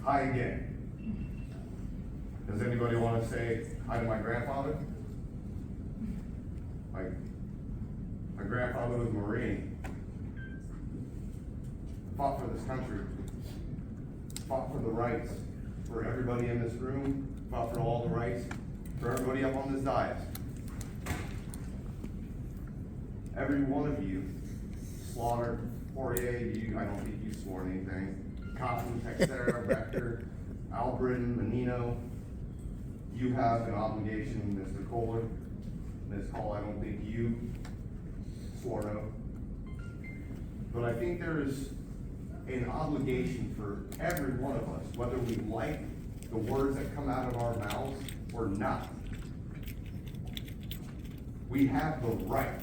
Hi again. Does anybody want to say hi to my grandfather? My grandfather was a Marine. Fought for this country. Fought for the rights for everybody in this room. Fought for all the rights for everybody up on this dais. Every one of you, Slaughter, Poirier, I don't think you swore anything. Cotton, Texera, Rector, Albritton, Menino, you have an obligation, Mr. Kohler. Ms. Hall, I don't think you swore no. But I think there is an obligation for every one of us, whether we like the words that come out of our mouths or not. We have the right.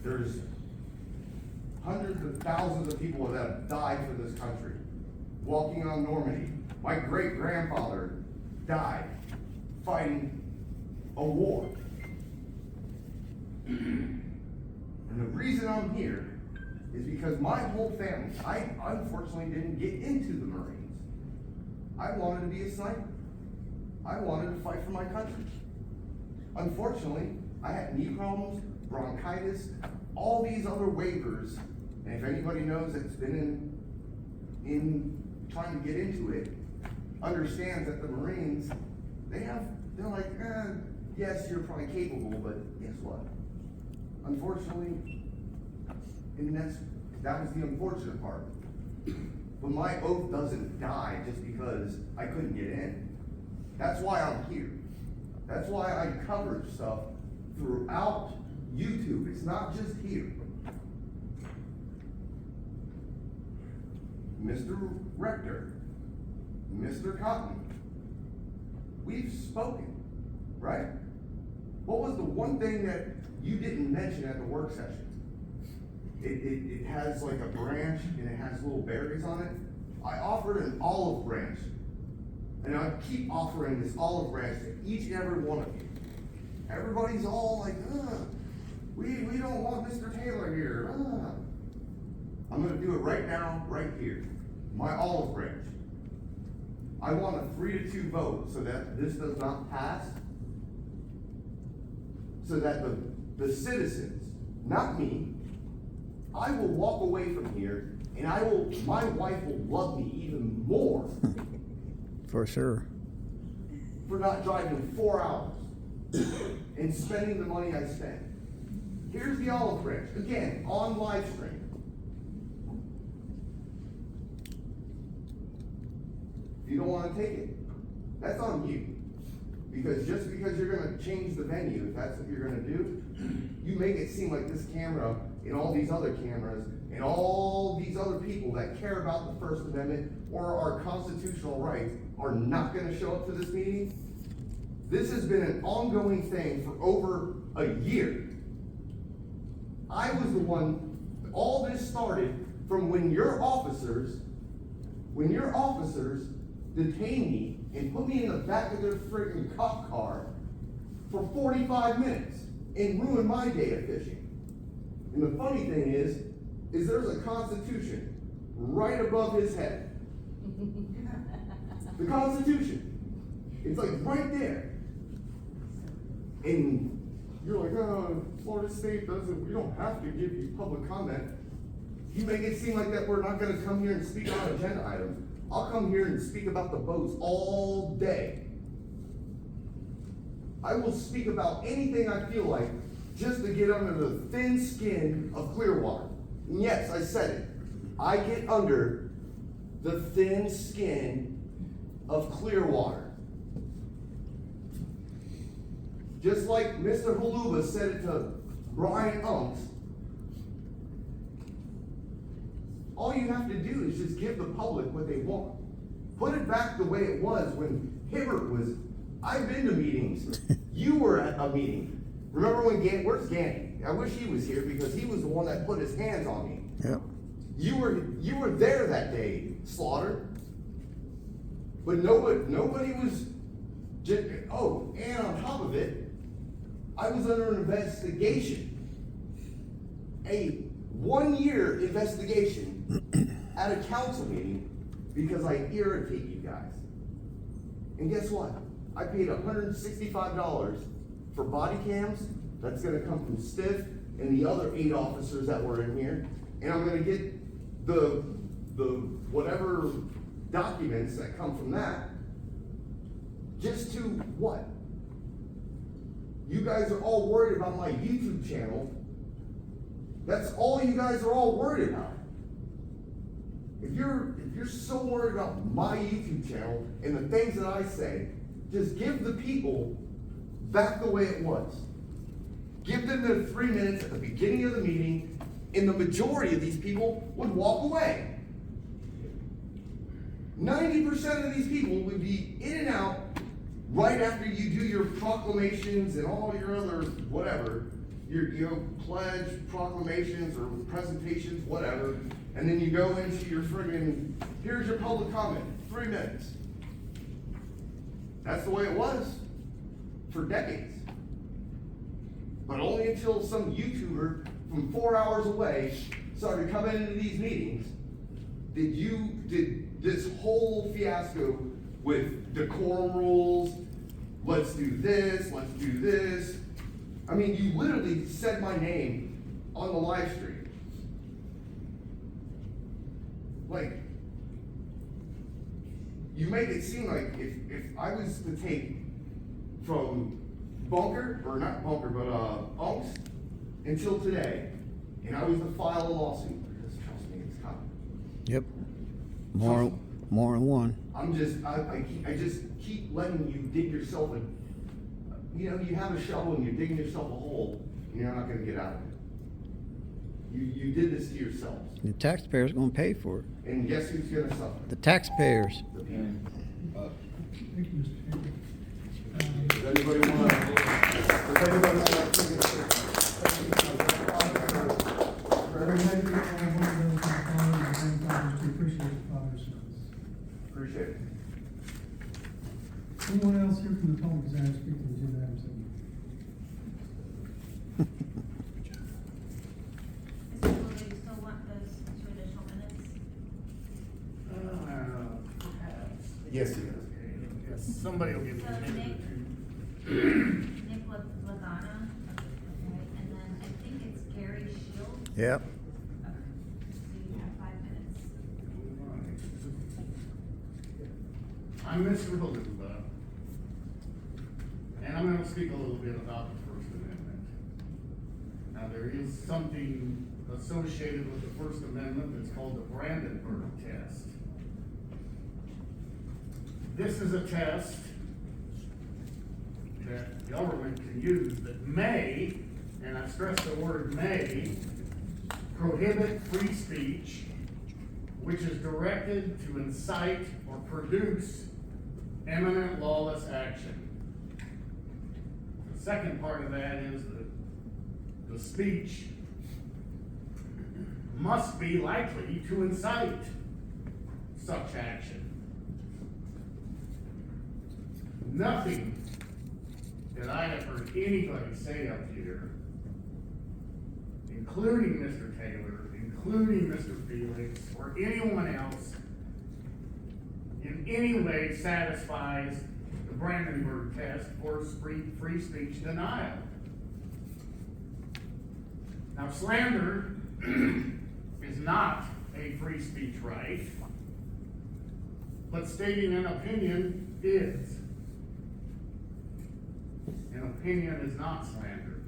There's hundreds of thousands of people that have died for this country, walking on Normandy. My great-grandfather died fighting a war. And the reason I'm here is because my whole family, I unfortunately didn't get into the Marines. I wanted to be a sniper. I wanted to fight for my country. Unfortunately, I had knee problems, bronchitis, all these other waivers, and if anybody knows that's been in trying to get into it, understands that the Marines, they're like, yes, you're probably capable, but guess what? Unfortunately, and that was the unfortunate part. But my oath doesn't die just because I couldn't get in. That's why I'm here. That's why I cover stuff throughout YouTube. It's not just here. Mr. Rector, Mr. Cotton, we've spoken, right? What was the one thing that you didn't mention at the work session? It has like a branch and it has little berries on it. I offered an olive branch, and I keep offering this olive branch to each and every one of you. Everybody's all like, we don't want Mr. Taylor here. I'm gonna do it right now, right here. My olive branch. I want a 3-2 vote so that this does not pass. So that the citizens, not me, I will walk away from here and my wife will love me even more. For sure. For not driving 4 hours and spending the money I spent. Here's the olive branch, again, on live stream. If you don't want to take it, that's on you. Because just because you're going to change the venue, if that's what you're going to do, you make it seem like this camera and all these other cameras and all these other people that care about the First Amendment or our constitutional rights are not going to show up to this meeting. This has been an ongoing thing for over a year. I was the one, all this started from when your officers detained me and put me in the back of their freaking cop car for 45 minutes and ruined my day of fishing. And the funny thing is there's a Constitution right above his head. The Constitution. It's like right there. And you're like, oh, Florida State we don't have to give you public comment. You make it seem like that we're not gonna come here and speak on agenda items. I'll come here and speak about the boats all day. I will speak about anything I feel like just to get under the thin skin of Clearwater. And yes, I said it. I get under the thin skin of Clearwater. Just like Mr. Haluba said it to Brian Unks, all you have to do is just give the public what they want. Put it back the way it was when Hibbert was. I've been to meetings. You were at a meeting. Remember when where's Gandy? I wish he was here because he was the one that put his hands on me. Yep. You were there that day, Slaughter. But nobody was. And on top of it, I was under an investigation. A 1-year investigation at a council meeting because I irritate you guys. And guess what? I paid $165 for body cams. That's gonna come from Stiff and the other 8 officers that were in here. And I'm gonna get the whatever documents that come from that. Just to what? You guys are all worried about my YouTube channel. That's all you guys are all worried about. If you're so worried about my YouTube channel and the things that I say, just give the people back the way it was. Give them their 3 minutes at the beginning of the meeting, and the majority of these people would walk away. 90% of these people would be in and out right after you do your proclamations and all your other whatever, your pledge proclamations or presentations, whatever, and then you go into your friggin', here's your public comment, 3 minutes. That's the way it was for decades. But only until some YouTuber from 4 hours away started coming into these meetings did this whole fiasco with decorum rules, let's do this, let's do this. I mean, you literally said my name on the live stream. Like, you make it seem like if I was to take from Bunker, or not Bunker, but Unks, until today, and I was to file a lawsuit, because trust me, it's coming. Yep. More than one. I just keep letting you dig yourself you have a shovel and you're digging yourself a hole, and you're not gonna get out of it. You did this to yourselves. The taxpayers gonna pay for it. And guess who's gonna suffer? The taxpayers. The people. Thank you, Mr. Chairman. Does anybody wanna Appreciate it. Anyone else here from the public desire to speak to the agenda items? Mr. Fuller, do you still want those 2 additional minutes? Yes, he does. Yes, somebody will give me So a minute. Nick Lagana, okay, and then I think it's Gary Shields. Yep. Okay. So you have 5 minutes. I'm Mr. Beluga, and I'm gonna speak a little bit about the First Amendment. Now, there is something associated with the First Amendment that's called the Brandenburg test. This is a test that government can use that may, and I stress the word may, prohibit free speech which is directed to incite or produce imminent lawless action. The second part of that is that the speech must be likely to incite such action. Nothing that I have heard anybody say up here, including Mr. Taylor, including Mr. Felix, or anyone else, in any way satisfies the Brandenburg test for free speech denial. Now, slander is not a free speech right, but stating an opinion is. An opinion is not slander.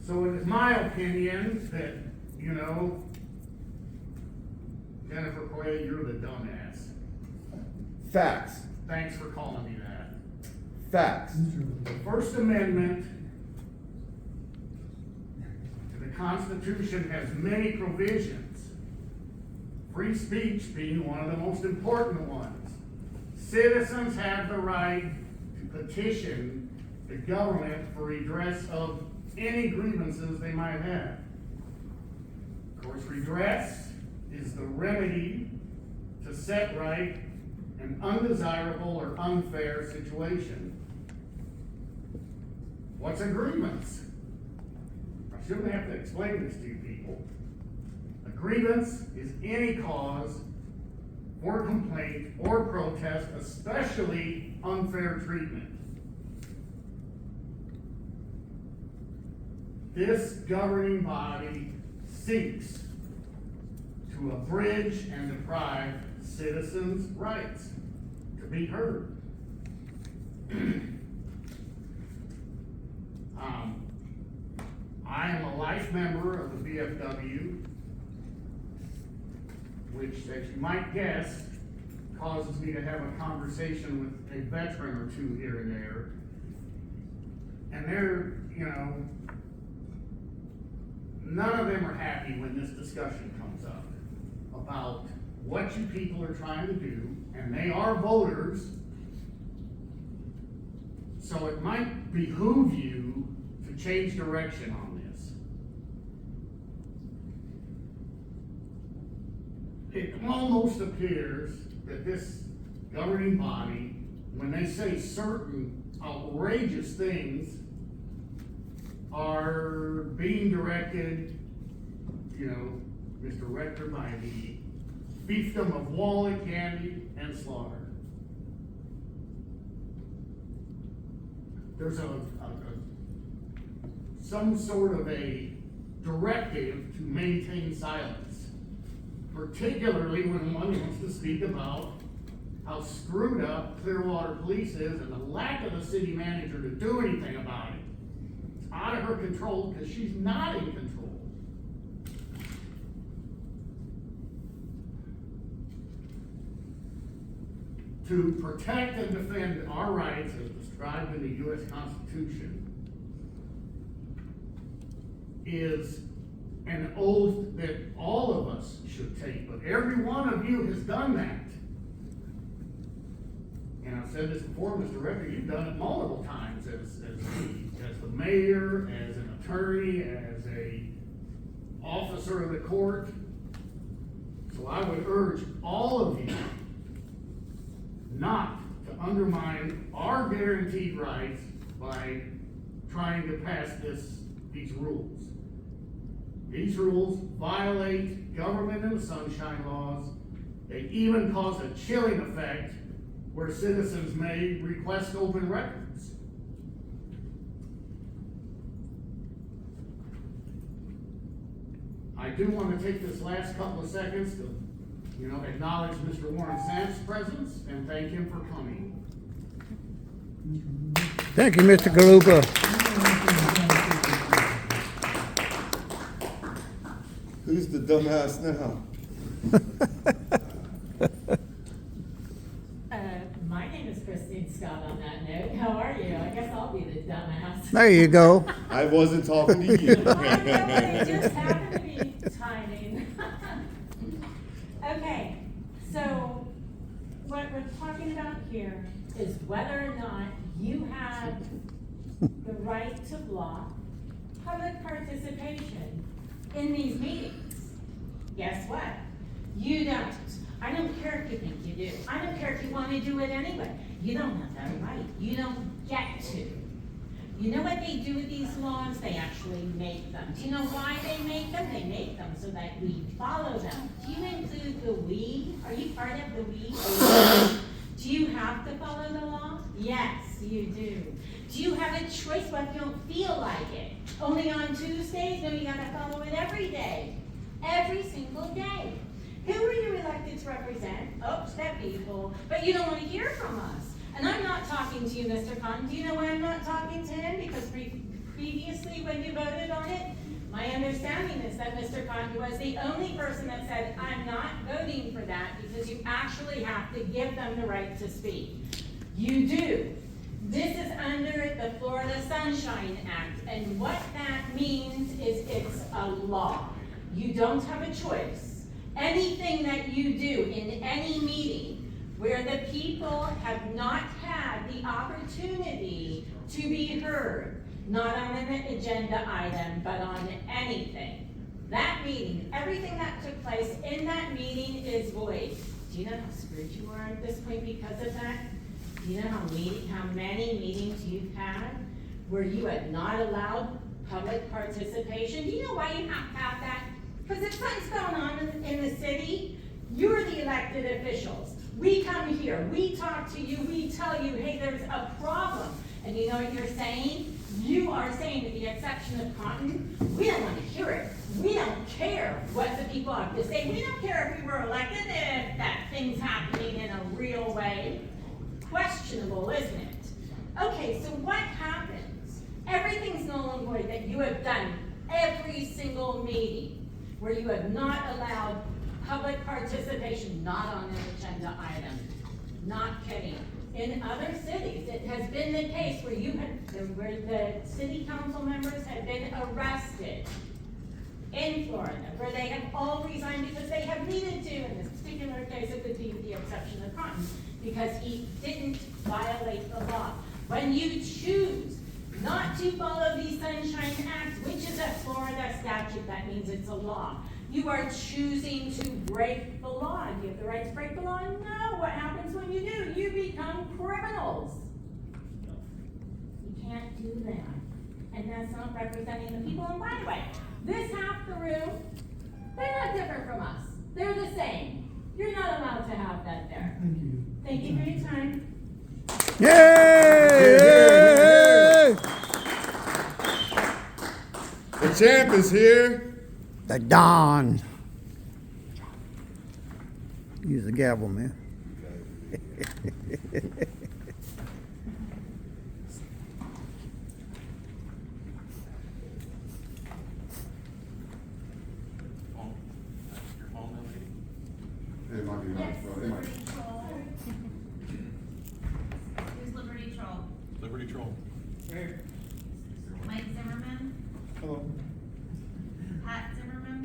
So it is my opinion that, Jennifer Quay, you're the dumbass. Facts. Thanks for calling me that. Facts. The First Amendment to the Constitution has many provisions, free speech being one of the most important ones. Citizens have the right to petition the government for redress of any grievances they might have. Of course, redress is the remedy to set right an undesirable or unfair situation. What's a grievance? I shouldn't have to explain this to you people. grievance is any cause for complaint or protest, especially unfair treatment. This governing body seeks to abridge and deprive citizens' rights to be heard. I am a life member of the VFW, which, as you might guess, causes me to have a conversation with a veteran or two here and there. And they're, none of them are happy when this discussion comes up about what you people are trying to do, and they are voters. So it might behoove you to change direction on this. It almost appears that this governing body, when they say certain outrageous things, are being directed, Mr. Rector, by the fiefdom of wallet, candy, and slaughter. There's some sort of a directive to maintain silence, particularly when one wants to speak about how screwed up Clearwater Police is and the lack of a city manager to do anything about it. It's out of her control because she's not in control. To protect and defend our rights as described in the U.S. Constitution is an oath that all of us should take, but every one of you has done that. And I've said this before, Mr. Rector, you've done it multiple times as the mayor, as an attorney, as a officer of the court. So I would urge all of you not to undermine our guaranteed rights by trying to pass these rules. These rules violate government and the sunshine laws. They even cause a chilling effect where citizens may request open records. I do want to take this last couple of seconds to acknowledge Mr. Warren Samp's presence and thank him for coming. Thank you, Mr. Galupa. Who's the dumbass now? My name is Christine Scott on that note. How are you? I guess I'll be the dumbass. There you go. I wasn't talking to you. I know, it just happened to be timing. Okay, so what we're talking about here is whether or not you have the right to block public participation in these meetings. Guess what? You don't. I don't care if you think you do. I don't care if you want to do it anyway. You don't have that right. You don't get to. You know what they do with these laws? They actually make them. Do you know why they make them? They make them so that we follow them. Do you include the we? Are you part of the we? Do you have to follow the law? Yes, you do. Do you have a choice? What if you don't feel like it? Only on Tuesdays? No, you gotta follow it every day. Every single day. Who are you elected to represent? Oh, that people. But you don't want to hear from us. And I'm not talking to you, Mr. Cotton. Do you know why I'm not talking to him? Because previously when you voted on it, my understanding is that Mr. Cotton was the only person that said, I'm not voting for that because you actually have to give them the right to speak. You do. This is under the Florida Sunshine Act, and what that means is it's a law. You don't have a choice. Anything that you do in any meeting where the people have not had the opportunity to be heard, not on an agenda item, but on anything. That meeting, everything that took place in that meeting is void. Do you know how screwed you are at this point because of that? Do you know how many meetings you've had where you had not allowed public participation? Do you know why you have to have that? Because if something's going on in the city, you're the elected officials. We come here, we talk to you, we tell you, hey, there's a problem. And you know what you're saying? You are saying, with the exception of Cotton, we don't want to hear it. We don't care what the people have to say. We don't care if we were elected, if that thing's happening in a real way. Questionable, isn't it? Okay, so what happens? Everything's null and void that you have done every single meeting where you have not allowed public participation, not on an agenda item. Not kidding. In other cities, it has been the case where where the city council members have been arrested. In Florida, where they have all resigned because they have needed to. In this particular case, it would be with the exception of Cotton, because he didn't violate the law. When you choose not to follow the Sunshine Act, which is a Florida statute, that means it's a law. You are choosing to break the law. Do you have the right to break the law? No. What happens when you do? You become criminals. You can't do that. And that's not representing the people. And by the way, this half the room, they're not different from us. They're the same. You're not allowed to have that there. Thank you. Thank you for your time. Yay! The champ is here. The Don. Use the gavel, man. It might be right, Yes, so it might. Liberty Troll. Who's Liberty Troll? Liberty Troll. Mike Zimmerman, Hello. Pat Zimmerman,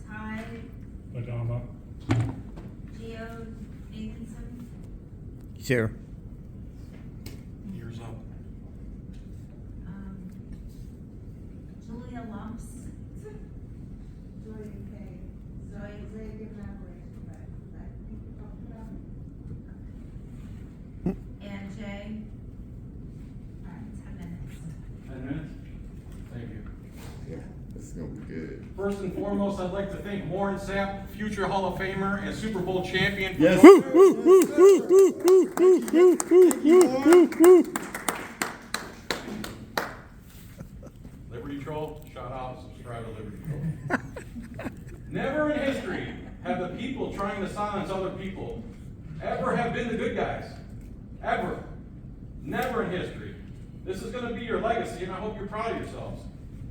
Ty, Madonna. Geo Nathanson, Sure. Years up. Julia Lumps, Zoe K. Zoe did elaboration, but I think we talked about it. and Jay. All right, 10 minutes. 10 minutes? Thank you. Yeah, this is gonna be good. First and foremost, I'd like to thank Warren Sapp, future Hall of Famer and Super Bowl champion. For Yes. Liberty Troll, shout out, subscribe to Liberty Troll. Never in history have the people trying to silence other people ever have been the good guys. Ever. Never in history. This is going to be your legacy, and I hope you're proud of yourselves.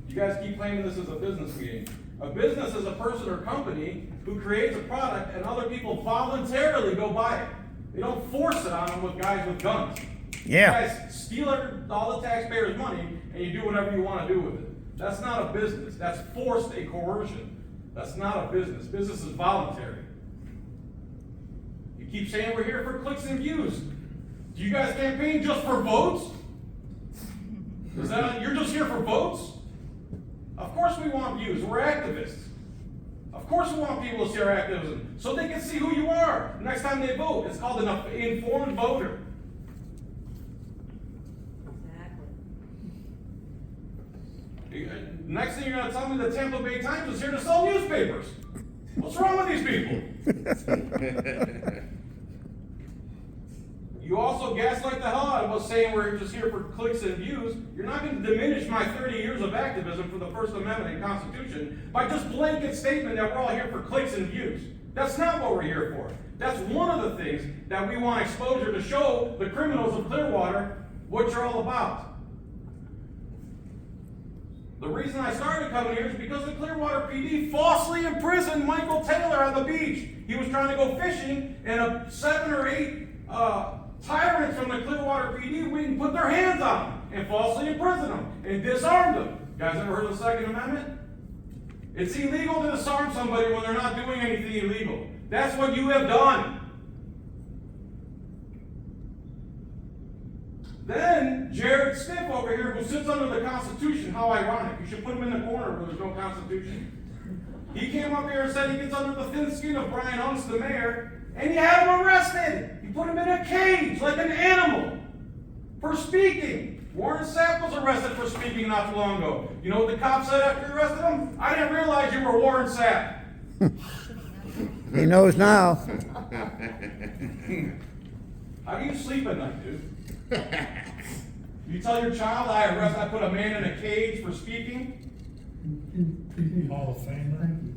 You guys keep claiming this is a business meeting. A business is a person or company who creates a product and other people voluntarily go buy it. They don't force it on them with guys with guns. Yeah. You guys steal all the taxpayers' money and you do whatever you want to do with it. That's not a business. That's forced a coercion. That's not a business. Business is voluntary. You keep saying we're here for clicks and views. Do you guys campaign just for votes? Is that you're just here for votes? Of course we want views. We're activists. Of course we want people to see our activism so they can see who you are next time they vote. It's called an informed voter. Next thing you're going to tell me the Tampa Bay Times is here to sell newspapers. What's wrong with these people? You also gaslight the hell out of us saying we're just here for clicks and views. You're not going to diminish my 30 years of activism for the First Amendment and Constitution by just blanket statement that we're all here for clicks and views. That's not what we're here for. That's one of the things that we want exposure to show the criminals of Clearwater what you're all about. The reason I started coming here is because the Clearwater PD falsely imprisoned Michael Taylor on the beach. He was trying to go fishing, and 7 or 8 tyrants from the Clearwater PD went and put their hands on him and falsely imprisoned him and disarmed him. You guys ever heard of the Second Amendment? It's illegal to disarm somebody when they're not doing anything illegal. That's what you have done. Then, Jared Stiff over here, who sits under the Constitution, how ironic. You should put him in the corner where there's no Constitution. He came up here and said he gets under the thin skin of Brian Hunts, the mayor, and he had him arrested. He put him in a cage like an animal for speaking. Warren Sapp was arrested for speaking not too long ago. You know what the cop said after he arrested him? I didn't realize you were Warren Sapp. He knows now. How do you sleep at night, dude? You tell your child I put a man in a cage for speaking? Hall of Famer. Thank you.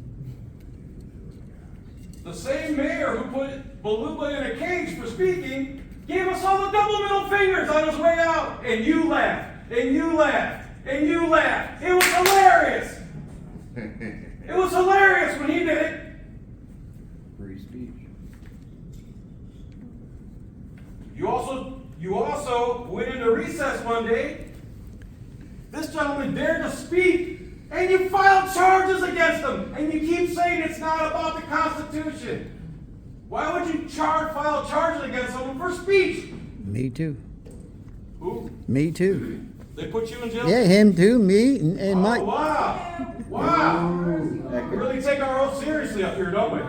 The same mayor who put Beluga in a cage for speaking gave us all the double middle fingers on his way out. And you laughed, and you laughed, and you laughed. It was hilarious. It was hilarious when he did it. Free speech. You also went into recess one day. This gentleman dared to speak, and you filed charges against him, and you keep saying it's not about the Constitution. Why would you file charges against someone for speech? Me too. Who? Me too. They put you in jail? Yeah, him too, me, and Oh, Mike. wow. Wow. We really take our oath seriously up here, don't we?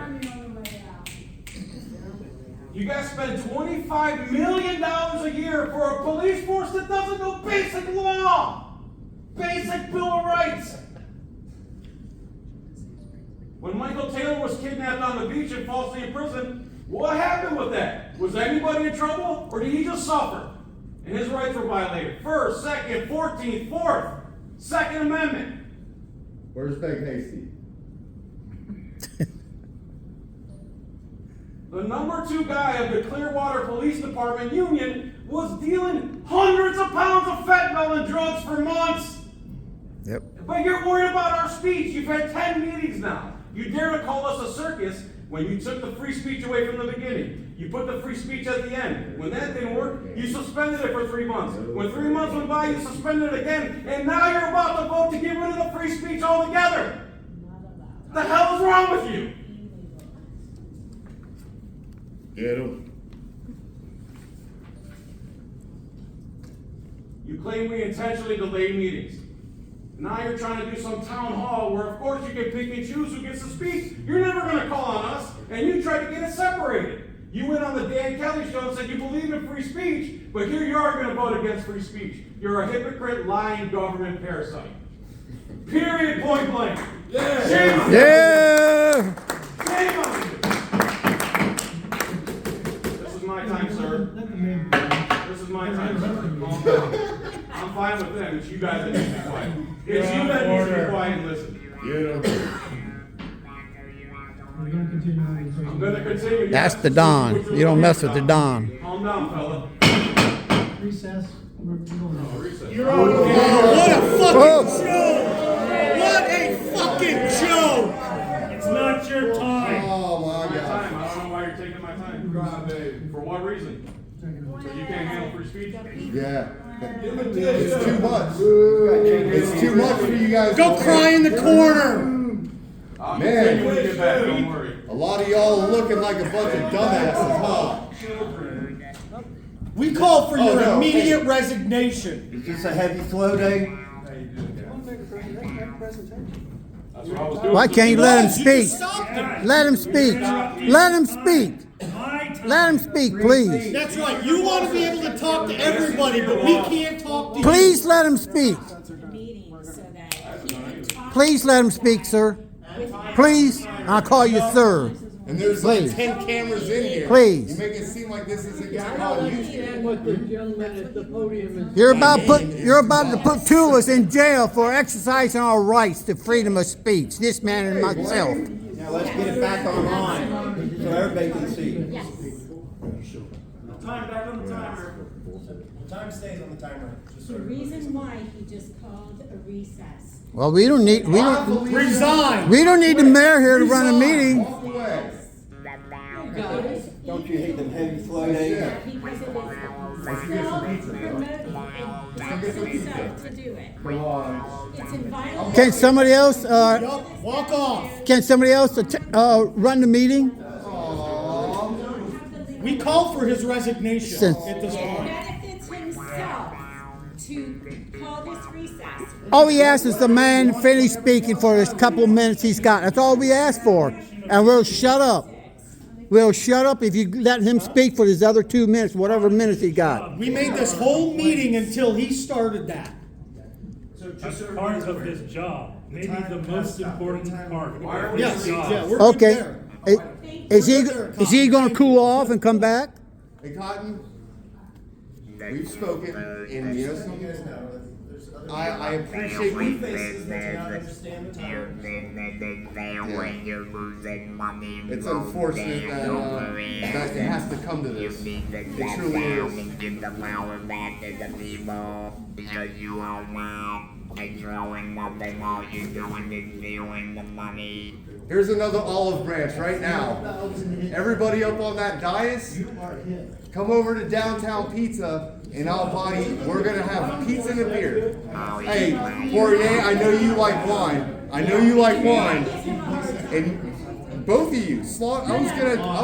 You guys spend $25 million a year for a police force that doesn't know basic law, basic Bill of Rights. When Michael Taylor was kidnapped on the beach and falsely imprisoned, what happened with that? Was anybody in trouble, or did he just suffer? And his rights were violated. First, Second, 14th, 4th, Second Amendment. Where's Big Hasty? The number 2 guy of the Clearwater Police Department union was dealing hundreds of pounds of fentanyl and drugs for months. Yep. But you're worried about our speech. You've had 10 meetings now. You dare to call us a circus when you took the free speech away from the beginning. You put the free speech at the end. When that didn't work, you suspended it for 3 months. When 3 months went by, you suspended it again. And now you're about to vote to get rid of the free speech altogether. What the hell is wrong with you? Get him. You claim we intentionally delayed meetings. Now you're trying to do some town hall where, of course, you can pick and choose who gets to speak. You're never going to call on us, and you tried to get it separated. You went on the Dan Kelly show and said you believe in free speech, but here you are going to vote against free speech. You're a hypocrite, lying government parasite. Period, point blank. Yeah. Shame on you. Yeah. Shame on you. This is my time, sir. Let the man. This is my time, sir. Calm down. I'm fine with them. It's you guys that need to be quiet. It's you that need to be quiet and listen. Get him. We're gonna continue on with the I'm going to continue. That's the Don. You don't mess with the Don. Calm down, fella. recess. We're going Oh, on. recess. You're on. What a fucking Oh. joke! What a fucking joke! It's not your time. Oh my My God. time. I don't know why you're taking my time. For what reason? So you can't handle free speech? Yeah. It's too much. It's too much for you guys. Go to cry in the corner! I'll Man. continue when you get back. Don't worry. A lot of y'all are looking like a bunch of dumbasses, huh? We call for Oh, your no, immediate hey. resignation. Is this a heavy flow day? That's what I was doing. Why can't you let him You speak? just stopped him. Let him speak. Let him speak. Let him speak, please. That's right. You want to be able to talk to everybody, but we can't talk to you. Please let him speak. The meeting so that he can talk. Please let him speak, sir. Please. I'll call you sir. And there's like Please. 10 cameras in here. Please. You make it seem like this isn't getting on YouTube. What the gentleman at the podium is. You're about to put 2 of us in jail for exercising our rights to freedom of speech. This man and myself. Now let's get it back online so everybody can see. Yes. Time back on the timer. Time stays on the timer. The reason why he just called a recess. Well, we don't need Resign! the mayor here to run a meeting. Walk away. Guys, Don't you hate them heavy flow days? Yeah. because it is self-promoting and it's himself to do it. It's in violation. Can somebody else? Yup, walk off. Can somebody else run the meeting? We call for his resignation Since- at this It point. benefits himself to call this recess. All we ask is the man finish speaking for this couple minutes he's got. That's all we ask for, and we'll shut up. will shut up if you let him speak for his other 2 minutes, whatever minutes he got. We made this whole meeting until he started that. That's part of his job, maybe the most important part of Yes, his job. yeah, we're good Okay. there. Is he gonna cool off and come back? Hey, Cotton, we've spoken, and you know something? I appreciate we It's unfortunate that it has to come to this. It truly is. Here's another olive branch right now. Everybody up on that dais, come over to Downtown Pizza, and we're gonna have pizza and a beer. Hey, Poirier, I know you like wine. And both of you, I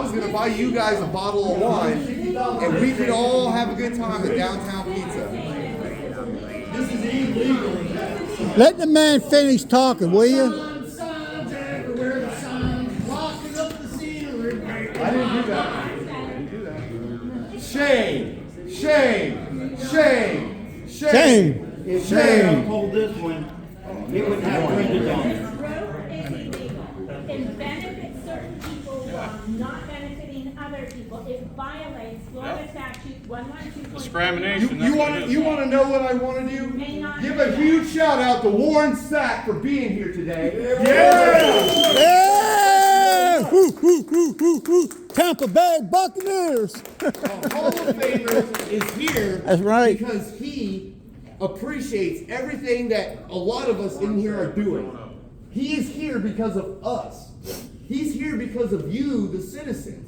was gonna buy you guys a bottle of wine, and we could all have a good time at Downtown Pizza. This is illegal. Let the man finish talking, will you? Signs everywhere, the signs blocking up the scenery. I didn't do that. Shame! Shame! Shame! Shame. If Shame. you hold this one, he wouldn't have printed on it. Growth is illegal. It benefits certain people while not benefiting other people. It violates Florida statute 112. Discrimination. You want to know what I want to do? May not Give be a that. huge shout out to Warren Sapp for being here today. Yeah! Woo, woo, woo, woo, woo. Tampa Bay Buccaneers. Hall of Famer is here. That's right. Because he appreciates everything that a lot of us in here are doing. He is here because of us. He's here because of you, the citizens.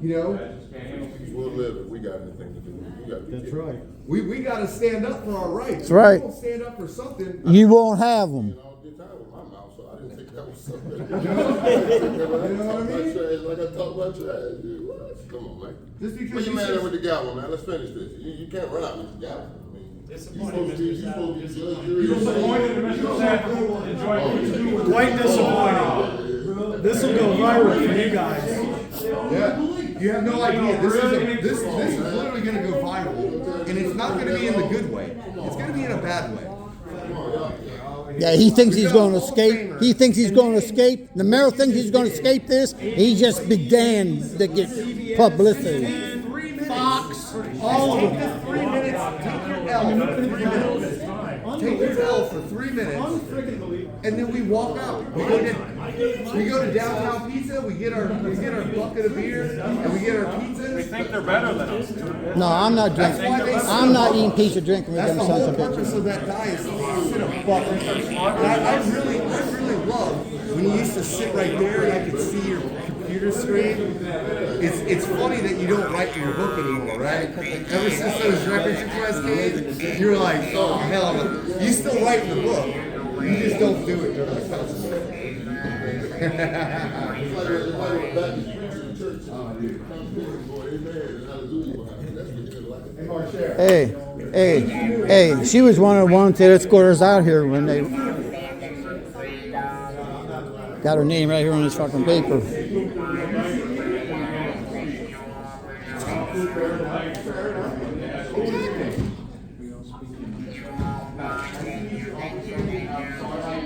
You know, We'll live if we got anything to do. That's right. we got to stand up for our rights. That's right. If we don't stand up for something. You won't have them. All the time with my mouth, so I didn't think that was something. You know what I mean? Like I talk about trash. Come on, man. Just because Where you you mad said- at with the gavel, man? Let's finish this. You can't run out with the gavel. I mean, you supposed to be Disappointed in Mr. Sapp. Enjoy. Quite disappointing. This will go viral for you guys. Yeah, you have no idea. This is literally going to go viral, and it's not going to be in the good way. It's going to be in a bad way. Yeah, he thinks he's going to escape. He thinks he's going to escape. The mayor thinks he's going to escape this. He just began to get publicity. 3 minutes. Fox, all of them. 3 minutes. Take your L for 3 minutes. Take your L for 3 minutes, and then we walk out. We go to Downtown Pizza. We get our bucket of beer, and we get our pizzas. They think they're better than us. No, I'm not drinking. I'm not eating pizza, drinking with That's them the sons whole of purpose bitches. of that diet is to sit a bucket. And I really love when you used to sit right there and I could see your computer screen. It's funny that you don't write in your book anymore, right? Ever since those records requests came, you were like, oh hell, you still write in the book. You just don't do it during the council. Hey, she was one of the ones that escorted us out here when they got her name right here on this fucking paper.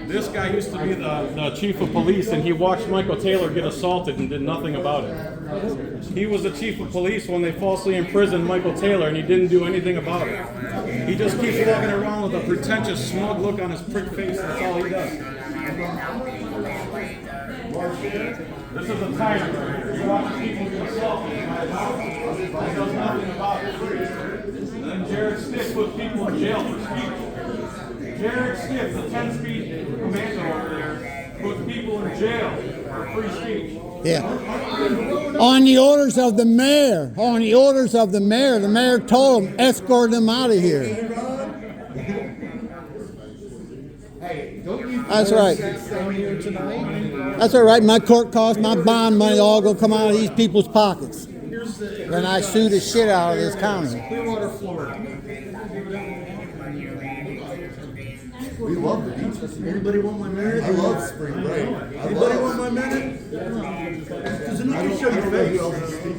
This guy used to be the chief of police, and he watched Michael Taylor get assaulted and did nothing about it. He was the chief of police when they falsely imprisoned Michael Taylor, and he didn't do anything about it. He just keeps walking around with a pretentious, smug look on his prick face. That's all he does. This is a tyrant right here. He watches people get assaulted. He does nothing about it. And then Jared Stick puts people in jail for speech. Jared Stiff, the 10-speed commander over there, puts people in jail for free speech. Yeah. On the orders of the mayor. On the orders of the mayor told him, escort him out of here. Hey, don't you That's right. That's all right. My court costs, my bond money all gonna come out of these people's pockets. When I sue the shit out of this county. Clearwater, Florida. We we love the beaches. Anybody want my minute? I love spring break. Anybody want my minute? Cause then I can show your face.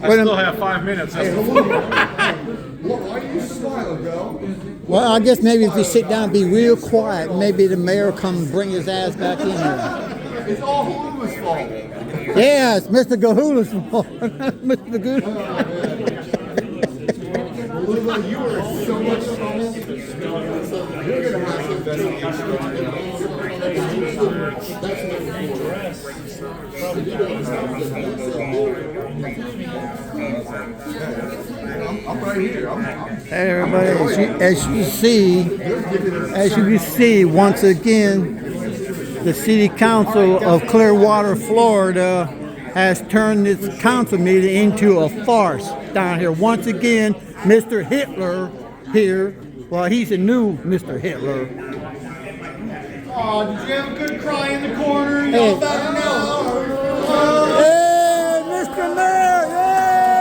I still have 5 minutes. Well, why are you smiling, Bill? Well, I guess maybe if you sit down and be real quiet, maybe the mayor come bring his ass back in here. It's all Hulu's fault. Yeah, it's Mr. Gahula's fault. Mr. Gahula. Lula, you are so much trouble. You're gonna have to I'm right here. Hey everybody, as you can see, once again, the City Council of Clearwater, Florida, has turned this council meeting into a farce down here. Once again, Mr. Hitler here. Well, he's a new Mr. Hitler. Oh, did you have a good cry in the corner? Hey. Y'all better know. Hey, Mr. Mayor!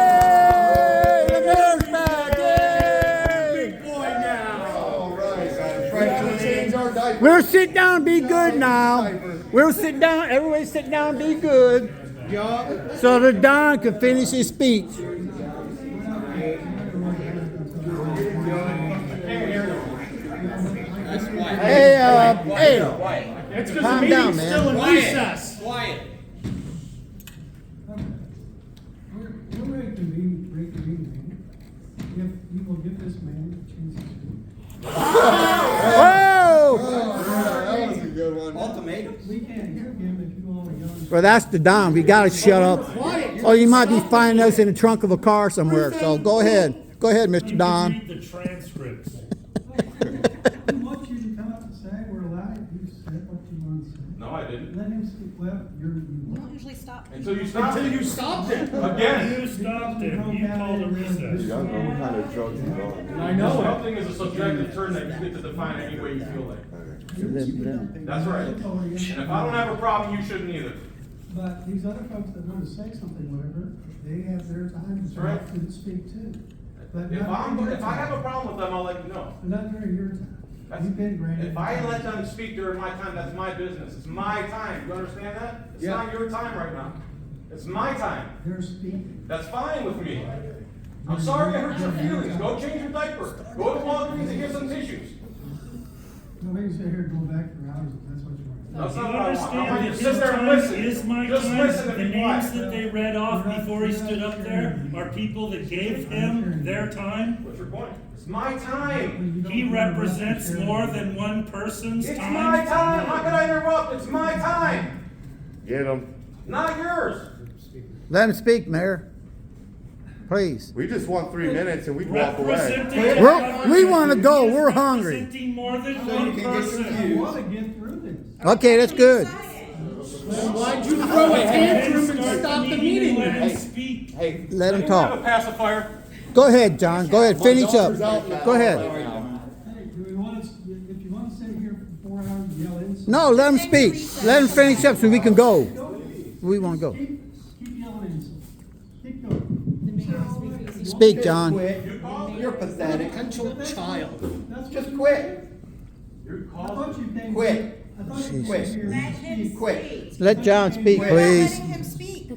Yay! The mayor's back! Yay! Big boy now. All right, trying to change our diaper. We'll sit down and be good now. We'll sit down. Everybody sit down and be good. So that Don can finish his speech. Hey, It's because calm the down, meeting's still in man. recess. Quiet. We're reconvening. If you will give this man a chance to speak. Whoa! That was a good one. Ultimatum. We can't hear him if you all yell. Well, that's the Don. We gotta shut up. Oh, you might be finding us in the trunk of a car somewhere. So go ahead. Go ahead, Mr. Don. Read the transcripts. We want you to come up and say we're alive. You said what you want to say. No, I didn't. Let him speak. Well, We don't usually stop. Until you stopped Until it. you stopped it. Again. You stopped him. You called a recess. You don't know what kind of drugs he's on. I know it. Something is a subjective term that you get to define any way you feel like. That's right. And if I don't have a problem, you shouldn't either. But these other folks that want to say something, whatever, they have their time to Right. talk and speak too. But If not during your I have a time. problem with them, I'll let you know. But not during your time. You've been granted. If I let them speak during my time, that's my business. It's my time. You understand that? It's not your time right now. It's my time. They're speaking. That's fine with me. I'm sorry I hurt your feelings. Go change your diaper. Go to Walgreens and get some tissues. Nobody sit here and go back for hours if that's what you want. That's You not what I want. I understand want that you to his sit there and time listen. is my Just time? listen and The be names quiet. that they read off before he stood up there are people that gave him their time. What's your point? It's my time. He represents more than one person's It's time. my time. How could I interrupt? It's my time. Get him. Not yours. Let him speak, Mayor. Please. We just want 3 minutes and we walk away. Representing We want to go. He is We're hungry. Representing more than So you one can get person. I want to get through this. Okay, that's good. Why'd you throw a tantrum and stop the meeting? Let him speak. Hey, Let him You have a talk. pacifier. Go ahead, John. Go ahead. Finish up. Go ahead. Hey, do we want to, if you want to sit here for 4 hours and yell insult. No, let him speak. Let him finish up so we can go. We want to go. Keep yelling insults. Keep going. Speak, John. Quit. You're pathetic. Child. That's what Just you quit. You I called. thought you came. Quit. I thought you Quit. came here to speak. Quit. Let John speak, Quit. please. Letting him speak.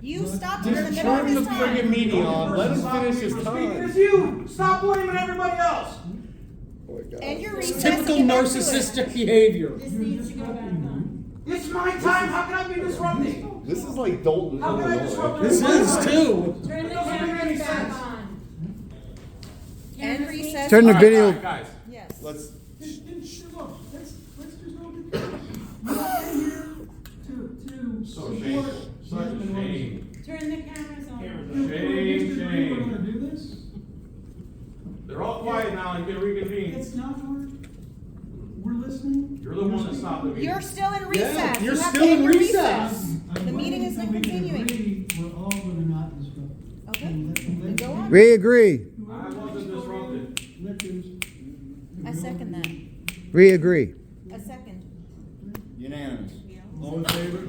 You stopped him in the Just middle of turn the his time. friggin' meeting on. Let him finish his Speaking time. is you. Stop blaming everybody else. And you're recessing. Typical and back to it. narcissistic behavior. This needs to go back on. It's my time. How can I be disrupting? this is like Dalton, How can I Illinois. disrupt This your is time? too. Turn the Doesn't make any cameras back sense. on. And Cameras recess. Turn the All right, video. all right, guys. Yes. Let's. Then look, let's just go get this. You came here to So support. shameful. Such a Husband and shame. Turn the cameras on. wife. Shame, We're shame. gonna do this? They're all quiet now and get reconvened. It's not hard. We're listening. You're the one that stopped the meeting. You're still in recess. you're You have still to in end your recess. The meeting isn't Until we can continuing. agree, we're all gonna not disrupt. Okay, And then go on. We agree. I wasn't disrupted. Let them. I second that. We agree. A second. Unanimous. All in favor?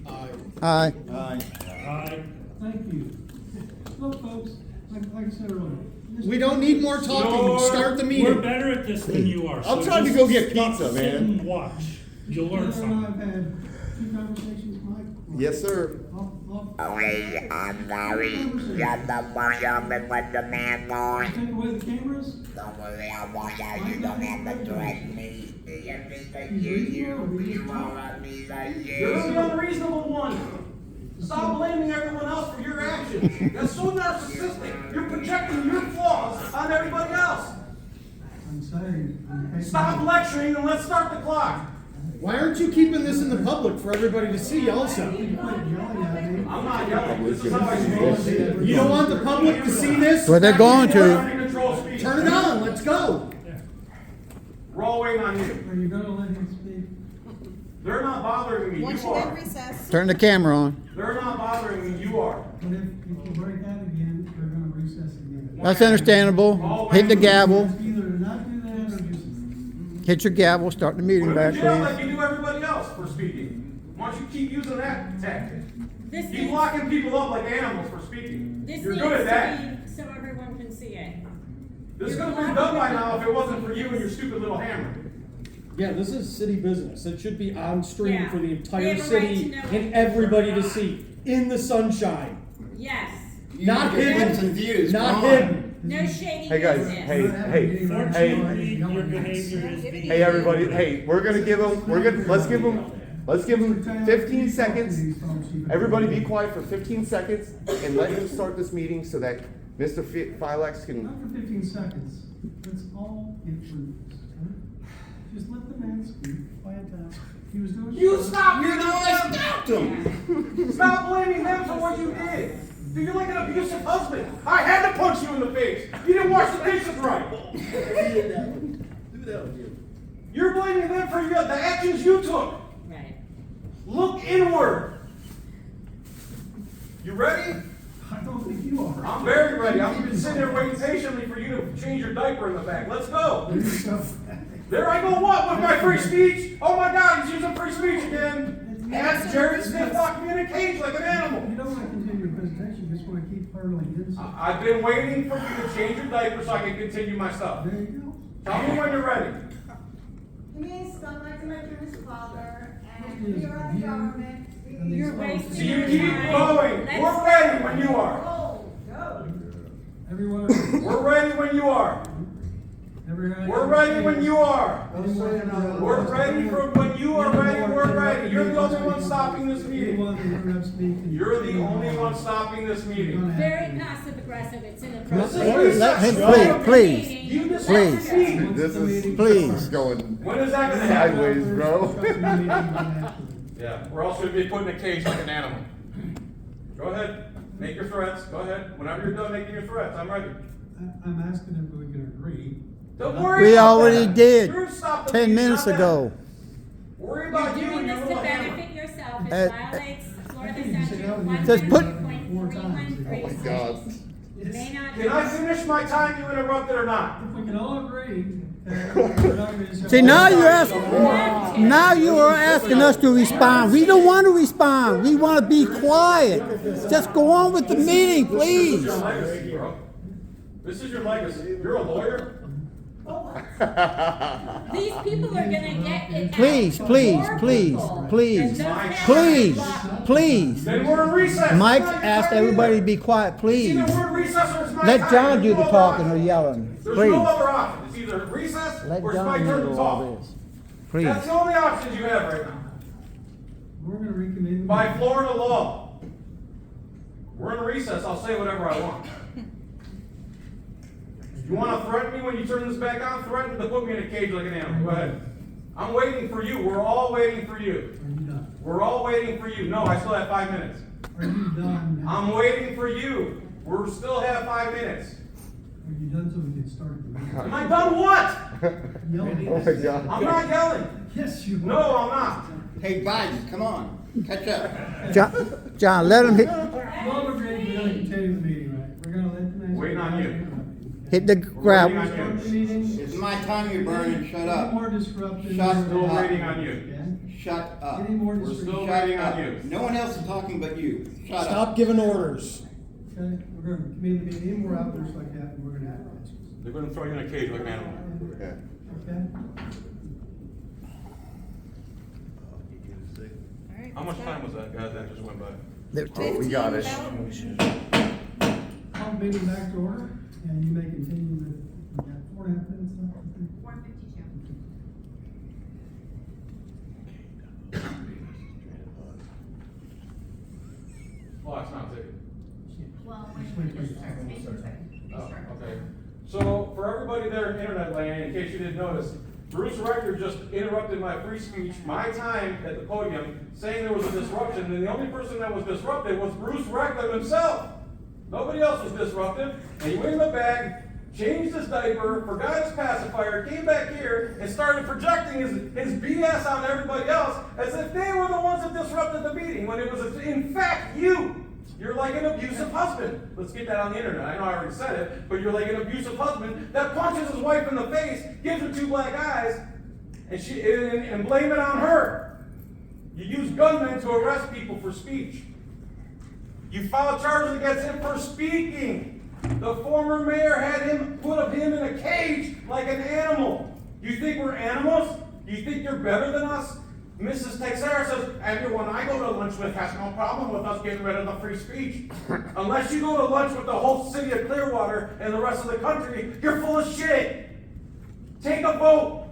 Aye. Aye. Aye. Thank you. Look, folks, like I said earlier, We don't need more talking. Start the We're meeting. better at this than you are. I'm so trying to just go get stop, pizza, sit man. and watch. You'll learn You and I something. have had 2 conversations, Mike. Yes, sir. I'm sorry, you're the Miami with the man boy. Take away the cameras? Don't worry, I want you, you don't have to threaten me. You're the unreasonable one. Stop blaming everyone else for your actions. That's so narcissistic. You're projecting your flaws on everybody else. I'm saying. Stop lecturing and let's start the clock. Why aren't you keeping this in the public for everybody to see also? You quit yelling at me. I'm not yelling. This is how I speak. You don't want the public to see this? Well, they're going You're to. under control speech. Turn it on, let's go. We're all waiting on you. Are you gonna let him speak? They're not bothering me. Once You you're in are. recess. Turn the camera on. They're not bothering me. You are. But if you break that again, we're gonna recess again. That's understandable. Hit the gavel. It's either to not do that or just. Hit your gavel. Start the meeting Put back, them in jail please. like you do everybody else for speaking. Why don't you keep using that tactic? This Keep needs, locking people up like animals for speaking. this You're needs good at that. to be so everyone can see it. This could have been done by now if it wasn't for you and your stupid little hammer. Yeah, this is city business. It should be on stream Yeah. for the They entire have a right city to know and it. everybody to see. In the sunshine. Yes, Not hidden. views. Not hidden. no shady Hey guys, business. hey, Fortunately, your behavior is being. hey everybody, hey, let's give him 15 seconds. Everybody be quiet for 15 seconds and let him start this meeting so that Mr. Filex can. Not for 15 seconds. Let's all get through this, okay? Just let the man speak, quiet down. He was doing. You stop! You're the one that stopped him. Stop blaming them for what you did. Dude, you're like an abusive husband. I had to punch you in the face. You didn't wash the dishes right. You're blaming them for the actions you took. Right. Look inward. You ready? I don't think you are. I'm very ready. I'm even sitting there waiting patiently for you to change your diaper in the back. Let's go. There you go. There I go what with my free speech? Oh my God, he's using free speech again. That's Jerry Smith locked me in a cage like an animal. You don't want to continue your presentation, you just want to keep hurling insult. I've been waiting for you to change your diaper so I can continue my stuff. There you go. Tell me when you're ready. He means son like to make you his father, and Yes, you're the you- government. You're So wasting you your keep time. going. Let's We're ready when you Go, are. go. Everyone, We're ready when you are. everyone. We're ready when you are. Anyone- We're ready for when you are ready. We're ready. You're the only one stopping this meeting. Anyone that interrupts me can- You're the only one stopping this You're meeting. gonna have Very to. passive aggressive, it's This is inappropriate. Let him, recess. please. You Please. decide. This is Please. going When is that gonna happen? sideways, bro. Yeah, or else we'd be put in a cage like an animal. Go ahead, make your threats, go ahead. Whenever you're done making your threats, I'm ready. I'm asking if we can agree. Don't worry We about already that. did You stop the 10 meeting, minutes not them. ago. Worry You're about you doing and your this to little hammer. benefit yourself, Uh, it violates Florida think you said statute that one was- Just put- Oh my God. May not. Can I finish my time you interrupted or not? If we can all agree that we're not gonna. See, now you're asking us to respond. We don't want to respond. We want to be quiet. Just go on with the meeting, This please. is your legacy, bro. This is your legacy. You're a lawyer? These people are gonna get it. Please, out. please, More please, people. please, And those cameras please, block- please. Then we're in recess. Mike It's not your asked time everybody to either. be quiet, It's please. either we're in recess or it's my Let time. John There's do no the other talking or option. yelling, There's no please. other option. It's either recess Let or it's my John turn do to all talk. this. Please. That's the only options you have right now. We're gonna reconvene. By Florida law. We're in recess, I'll say whatever I want. You wanna threaten me when you turn this back on? Threaten to put me in a cage like an animal. Go ahead. I'm waiting for you. We're all waiting for you. Are you done? We're all waiting for you. No, I still have 5 minutes. Are you done now? I'm waiting for you. We still have 5 minutes. Are you done so we can start the meeting? Am I done what? Yelling. Oh my God. I'm not yelling. Yes, you are. No, I'm not. Hey, Biden, come on, catch up. John, let him hit, Well, we're ready, we're gonna continue the meeting, right? We're gonna let the man. Waiting on you. hit the We're waiting gravel. on Start the you. meeting. It's my time you're burning, shut Any up. more disruption? Shut Still up. waiting on you. Okay? Shut up. Any more We're disruption? still Shut waiting on up. you. No one else is talking but you. Shut up. Stop giving orders. Okay, we're gonna communicate any more outbursts like that, and we're gonna have to ask you. They're gonna throw you in a cage like an animal. Yeah. Okay? How much time was that, guys, that just went by? Oh, we got it. Call the meeting back to order, and you may continue with, we got 4.5 minutes left. I think. 4:52. Well, it's not ticking. Well, when it starts, make it start. Oh, okay. So, for everybody there in internet land, in case you didn't notice, Bruce Rector just interrupted my free speech, my time at the podium, saying there was a disruption, and the only person that was disrupted was Bruce Rector himself. Nobody else was disruptive, and he went in the back, changed his diaper, forgot his pacifier, came back here, and started projecting his BS on everybody else, as if they were the ones that disrupted the meeting, when it was, in fact, you. You're like an abusive husband. Let's get that on the internet. I know I already said it, but you're like an abusive husband that punches his wife in the face, gives her 2 black eyes, and blame it on her. You use gunmen to arrest people for speech. You filed charges against him for speaking. The former mayor had him put him in a cage like an animal. You think we're animals? You think you're better than us? Mrs. Texera says, everyone I go to lunch with has no problem with us getting rid of the free speech. Unless you go to lunch with the whole city of Clearwater and the rest of the country, you're full of shit. Take a vote.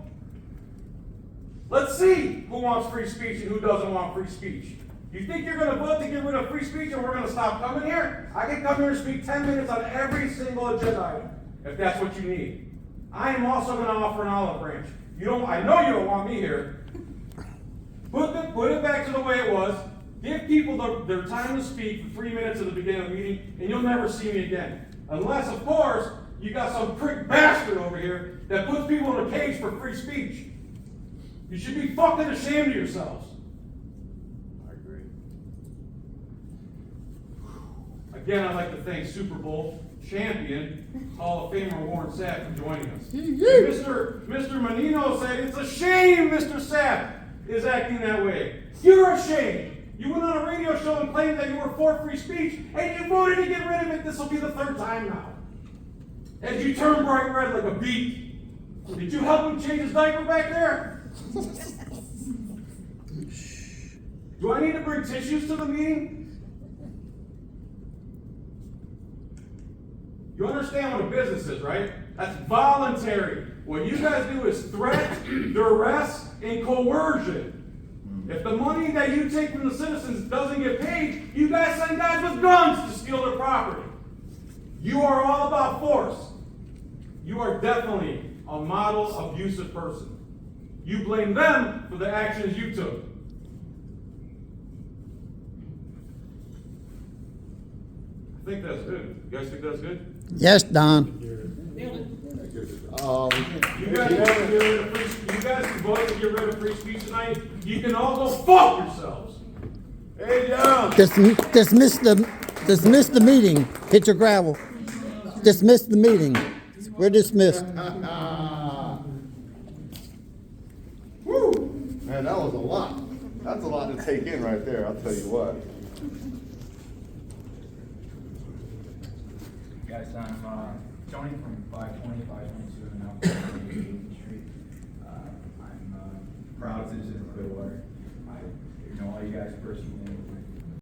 Let's see who wants free speech and who doesn't want free speech. You think you're going to vote to get rid of free speech and we're going to stop coming here? I can come here and speak 10 minutes on every single agenda item, if that's what you need. I am also going to offer an olive branch. I know you don't want me here. Put it back to the way it was. Give people their time to speak for 3 minutes at the beginning of the meeting, and you'll never see me again. Unless, of course, you got some prick bastard over here that puts people in a cage for free speech. You should be fucking ashamed of yourselves. I agree. Again, I'd like to thank Super Bowl champion, Hall of Famer Warren Sapp for joining us. Mr. Menino said, it's a shame Mr. Sapp is acting that way. You're ashamed. You went on a radio show and claimed that you were for free speech, and you voted to get rid of it. This will be the 3rd time now. As you turn bright red like a beet. Did you help him change his diaper back there? Do I need to bring tissues to the meeting? You understand what a business is, right? That's voluntary. What you guys do is threat, duress, and coercion. If the money that you take from the citizens doesn't get paid, you guys send guys with guns to steal their property. You are all about force. You are definitely a model abusive person. You blame them for the actions you took. I think that's good. You guys think that's good? Yes, Don. You guys can vote to get rid of free speech tonight. You can all go fuck yourselves. Hey, John. Dismiss the meeting. Hit your gravel. Dismiss the meeting. We're dismissed. Woo! Man, that was a lot. That's a lot to take in right there, I'll tell you what. Guys, I'm Johnny from 520